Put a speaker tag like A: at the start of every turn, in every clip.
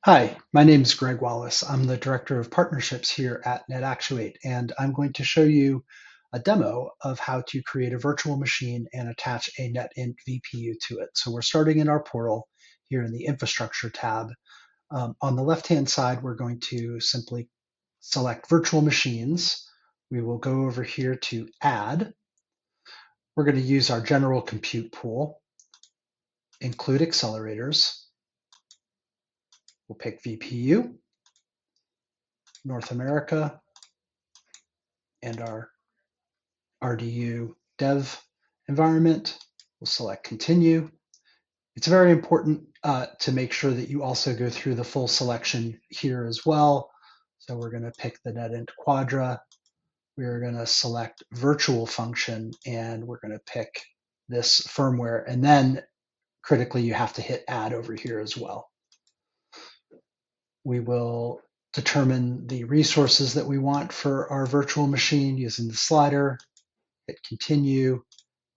A: Hi, my name is Greg Wallace. I'm the Director of Partnerships here at NetActuate, and I'm going to show you a demo of how to create a virtual machine and attach a NETINT VPU to it. So we're starting in our portal here in the Infrastructure tab. On the left-hand side, we're going to simply select Virtual Machines. We will go over here to Add. We're going to use our general compute pool, include accelerators. We'll pick VPU, North America, and our RDU dev environment. We'll select continue. It's very important to make sure that you also go through the full selection here as well. So we're going to pick the NETINT Quadra. We're going to select virtual function, and we're going to pick this firmware. And then critically, you have to hit add over here as well. We will determine the resources that we want for our virtual machine using the slider, hit continue,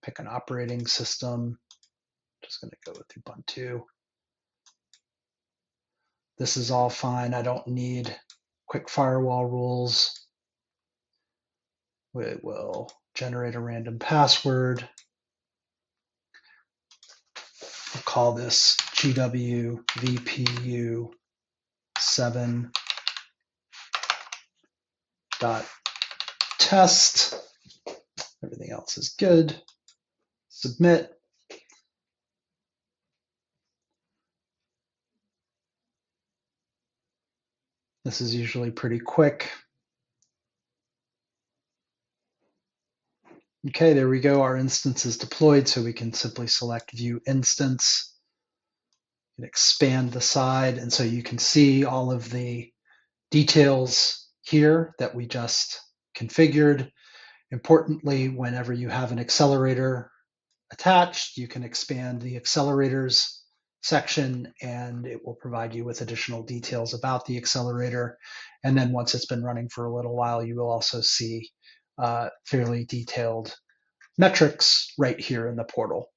A: pick an operating system. Just going to go with Ubuntu. This is all fine. I don't need quick firewall rules. We will generate a random password. We'll call this GW VPU 7.test. Everything else is good. Submit. This is usually pretty quick. Okay, there we go. Our instance is deployed, so we can simply select View Instance and expand the side. And so you can see all of the details here that we just configured. Importantly, whenever you have an accelerator attached, you can expand the accelerators section and it will provide you with additional details about the accelerator. And then once it's been running for a little while, you will also see fairly detailed metrics right here in the portal.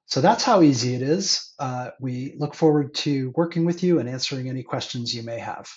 A: So that's how easy it is. We look forward to working with you and answering any questions you may have.